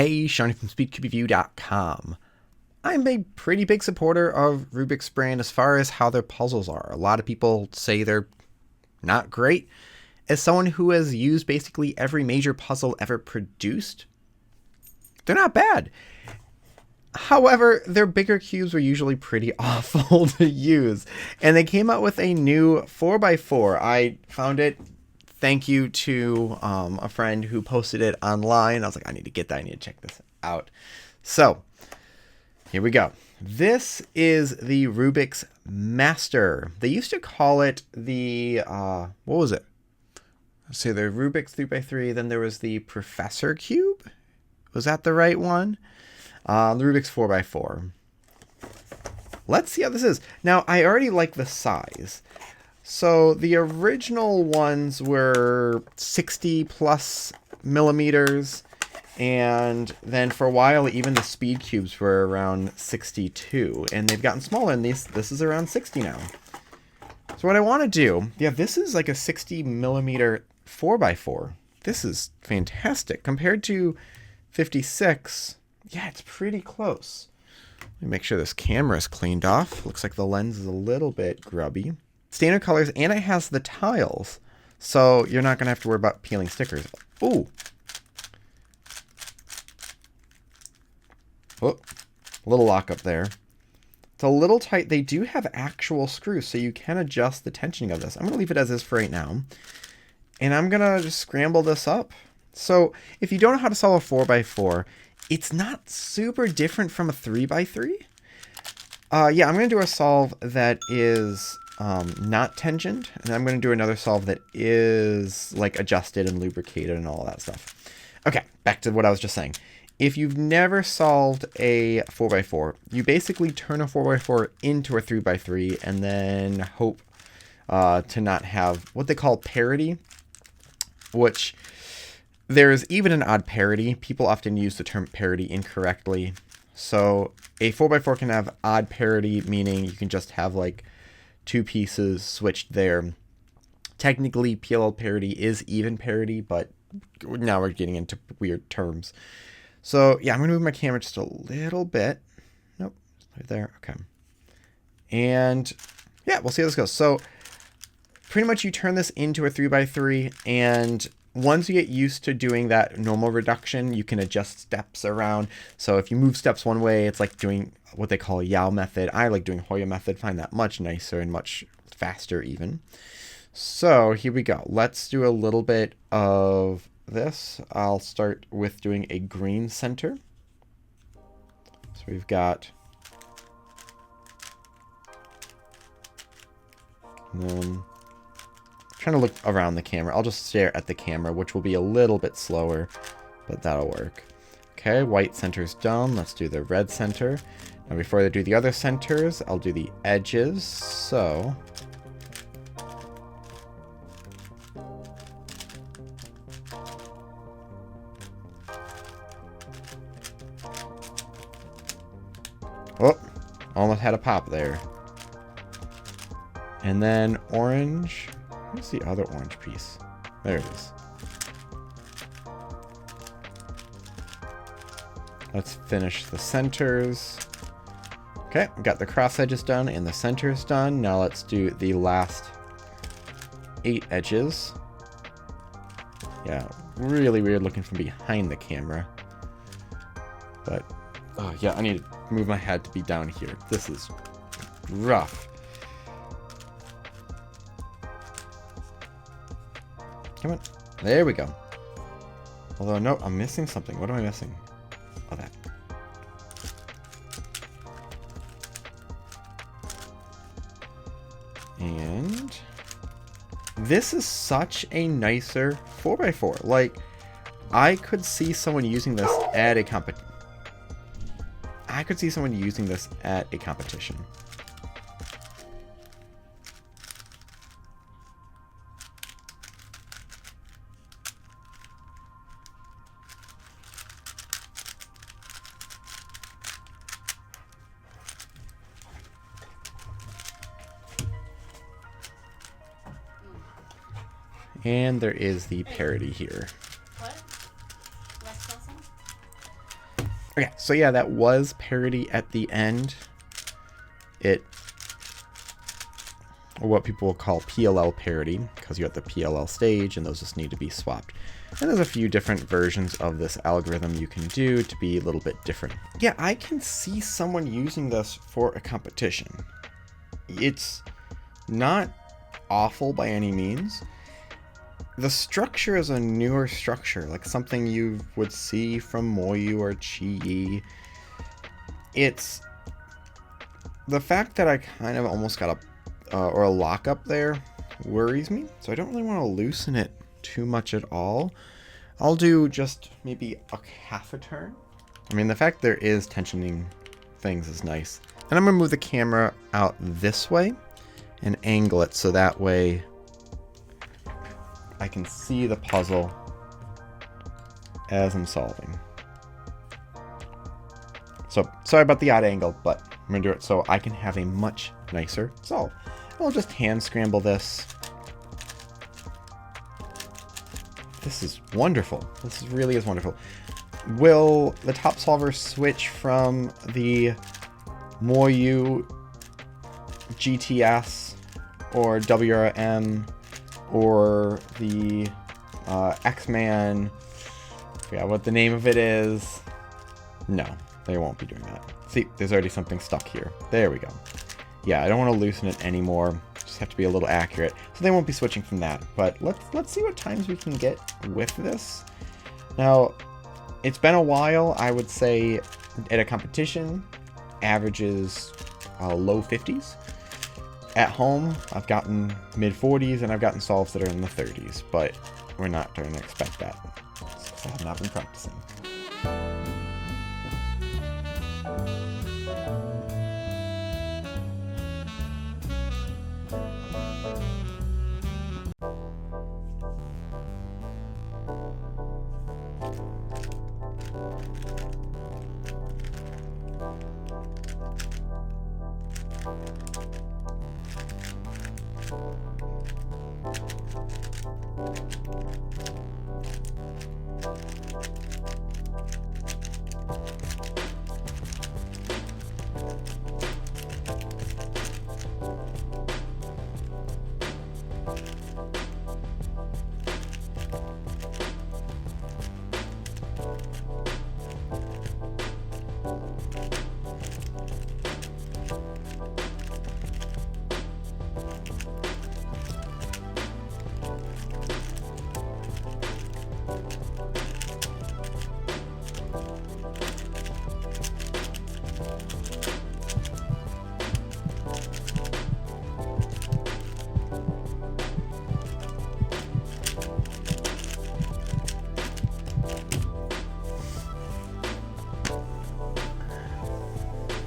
Hey, Shawnee from SpeedCubeReview.com. I'm a pretty big supporter of Rubik's brand as far as how their puzzles are. A lot of people say they're not great. As someone who has used basically every major puzzle ever produced, they're not bad. However, their bigger cubes were usually pretty awful to use. And they came out with a new 4x4. I found it thank you to a friend who posted it online. I was like, I need to get that. I need to check this out. So here we go. This is the Rubik's Master. They used to call it the, what was it? Let's see, the Rubik's 3x3. Then there was the Professor Cube. Was that the right one? The Rubik's 4x4. Let's see how this is. Now, I already like the size. So the original ones were 60 plus millimeters. And then for a while, even the speed cubes were around 62. And they've gotten smaller, and this is around 60 now. So what I want to do, yeah, this is like a 60 millimeter 4x4. This is fantastic. Compared to 56, yeah, it's pretty close. Let me make sure this camera is cleaned off. Looks like the lens is a little bit grubby. Standard colors, and it has the tiles. So you're not going to have to worry about peeling stickers. Ooh. Oh, a little lock up there. It's a little tight. They do have actual screws, so you can adjust the tensioning of this. I'm going to leave it as is for right now. And I'm going to just scramble this up. So if you don't know how to solve a 4x4, it's not super different from a 3x3. Yeah, I'm going to do a solve that is not tensioned. And I'm going to do another solve that is like adjusted and lubricated and all that stuff. Okay, back to what I was just saying. If you've never solved a 4x4, you basically turn a 4x4 into a 3x3 and then hope to not have what they call parity, which there's even an odd parity. People often use the term parity incorrectly. So a 4x4 can have odd parity, meaning you can just have like two pieces switched there. Technically, PLL parity is even parity, but now we're getting into weird terms. So yeah, I'm going to move my camera just a little bit. Nope, right there. Okay. And yeah, we'll see how this goes. So pretty much you turn this into a 3x3, and once you get used to doing that normal reduction, you can adjust steps around. So if you move steps one way, it's like doing what they call a Yao method. I like doing Hoya method, find that much nicer and much faster even. So here we go. Let's do a little bit of this. I'll start with doing a green center. So we've got, and then trying to look around the camera. I'll just stare at the camera, which will be a little bit slower, but that'll work. Okay, white center's done. Let's do the red center. Now before I do the other centers, I'll do the edges. So oh, almost had a pop there. And then orange. Where's the other orange piece? There it is. Let's finish the centers. Okay, we got the cross edges done and the centers done. Now let's do the last 8 edges. Yeah, really weird looking from behind the camera. But, oh yeah, I need to move my head to be down here. This is rough. Come on. There we go. Although, no, I'm missing something. What am I missing? Oh, that. And this is such a nicer 4x4. Like, I could see someone using this at a competition. And there is the parity here. What? Last person? Okay, so yeah, that was parity at the end. Or what people will call PLL parity, because you have the PLL stage, and those just need to be swapped. And there's a few different versions of this algorithm you can do to be a little bit different. Yeah, I can see someone using this for a competition. It's not awful by any means. The structure is a newer structure, like something you would see from Moyu or Chi. It's the fact that I kind of almost got a lockup there worries me, so I don't really want to loosen it too much at all. I'll do just maybe a half a turn. I mean, the fact there is tensioning things is nice. And I'm going to move the camera out this way and angle it so that way I can see the puzzle as I'm solving. So, sorry about the odd angle, but I'm going to do it so I can have a much nicer solve. I'll just hand scramble this. This is wonderful. This really is wonderful. Will the top solver switch from the Moyu GTS or WRM or the X-Man? I forgot what the name of it is. No, they won't be doing that. See, there's already something stuck here. There we go. Yeah, I don't want to loosen it anymore. Just have to be a little accurate. So they won't be switching from that. But let's see what times we can get with this. Now, it's been a while. I would say at a competition, averages low 50s. At home, I've gotten mid 40s and I've gotten solves that are in the 30s. But we're not going to expect that because I have not been practicing.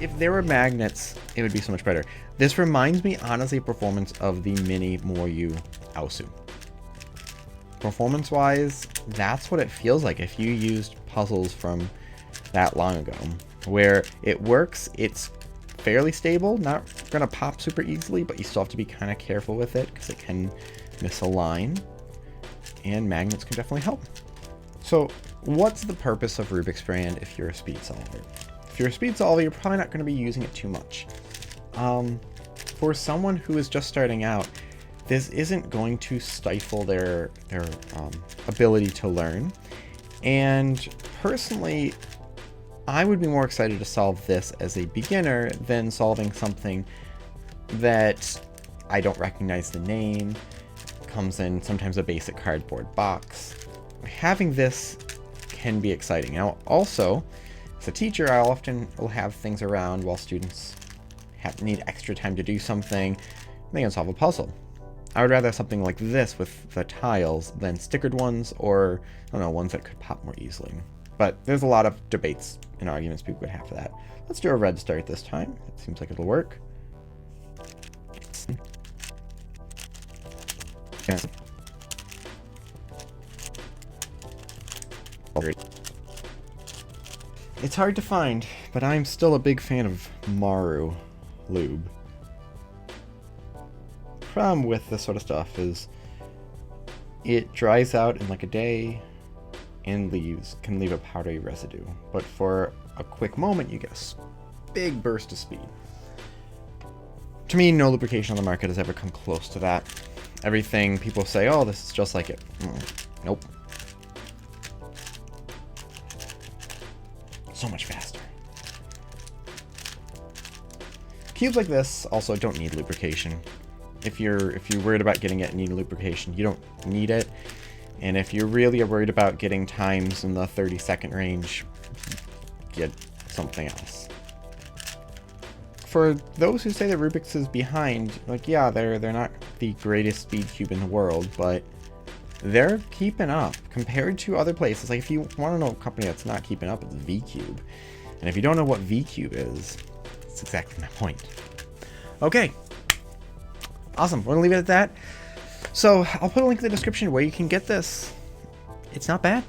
If there were magnets, it would be so much better. This reminds me, honestly, of performance of the mini Moyu Aosu. Performance-wise, that's what it feels like if you used puzzles from that long ago, where it works, it's fairly stable, not gonna pop super easily, but you still have to be kind of careful with it because it can misalign, and magnets can definitely help. So what's the purpose of Rubik's Brand if you're a speed solver? If you're a speed solver, you're probably not going to be using it too much. For someone who is just starting out, this isn't going to stifle their ability to learn. And personally, I would be more excited to solve this as a beginner than solving something that I don't recognize the name, comes in sometimes a basic cardboard box. Having this can be exciting. Now, also, as a teacher, I often will have things around while students need extra time to do something. They can solve a puzzle. I would rather have something like this with the tiles than stickered ones or, I don't know, ones that could pop more easily. But there's a lot of debates and arguments people would have for that. Let's do a red start this time. It seems like it'll work. Yeah. It's hard to find, but I'm still a big fan of Maru lube. Problem with this sort of stuff is it dries out in like a day, and can leave a powdery residue. But for a quick moment, you get a big burst of speed. To me, no lubrication on the market has ever come close to that. Everything people say, oh, this is just like it. Nope. So much faster. Cubes like this also don't need lubrication. If you're worried about getting it and need lubrication, you don't need it. And if you're really worried about getting times in the 30-second range, get something else. For those who say that Rubik's is behind, like, yeah, they're not the greatest speed cube in the world, but they're keeping up compared to other places. Like, if you want to know a company that's not keeping up, it's VCube. And if you don't know what VCube is, it's exactly my point. Okay. Awesome. We're going to leave it at that. So I'll put a link in the description where you can get this. It's not bad.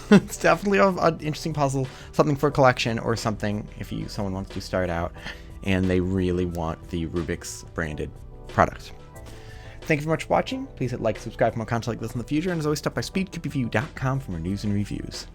It's definitely an interesting puzzle, something for a collection or something if someone wants to start out and they really want the Rubik's branded product. Thank you very much for watching. Please hit like, subscribe for more content like this in the future, and as always, stop by speedcubeview.com for more news and reviews.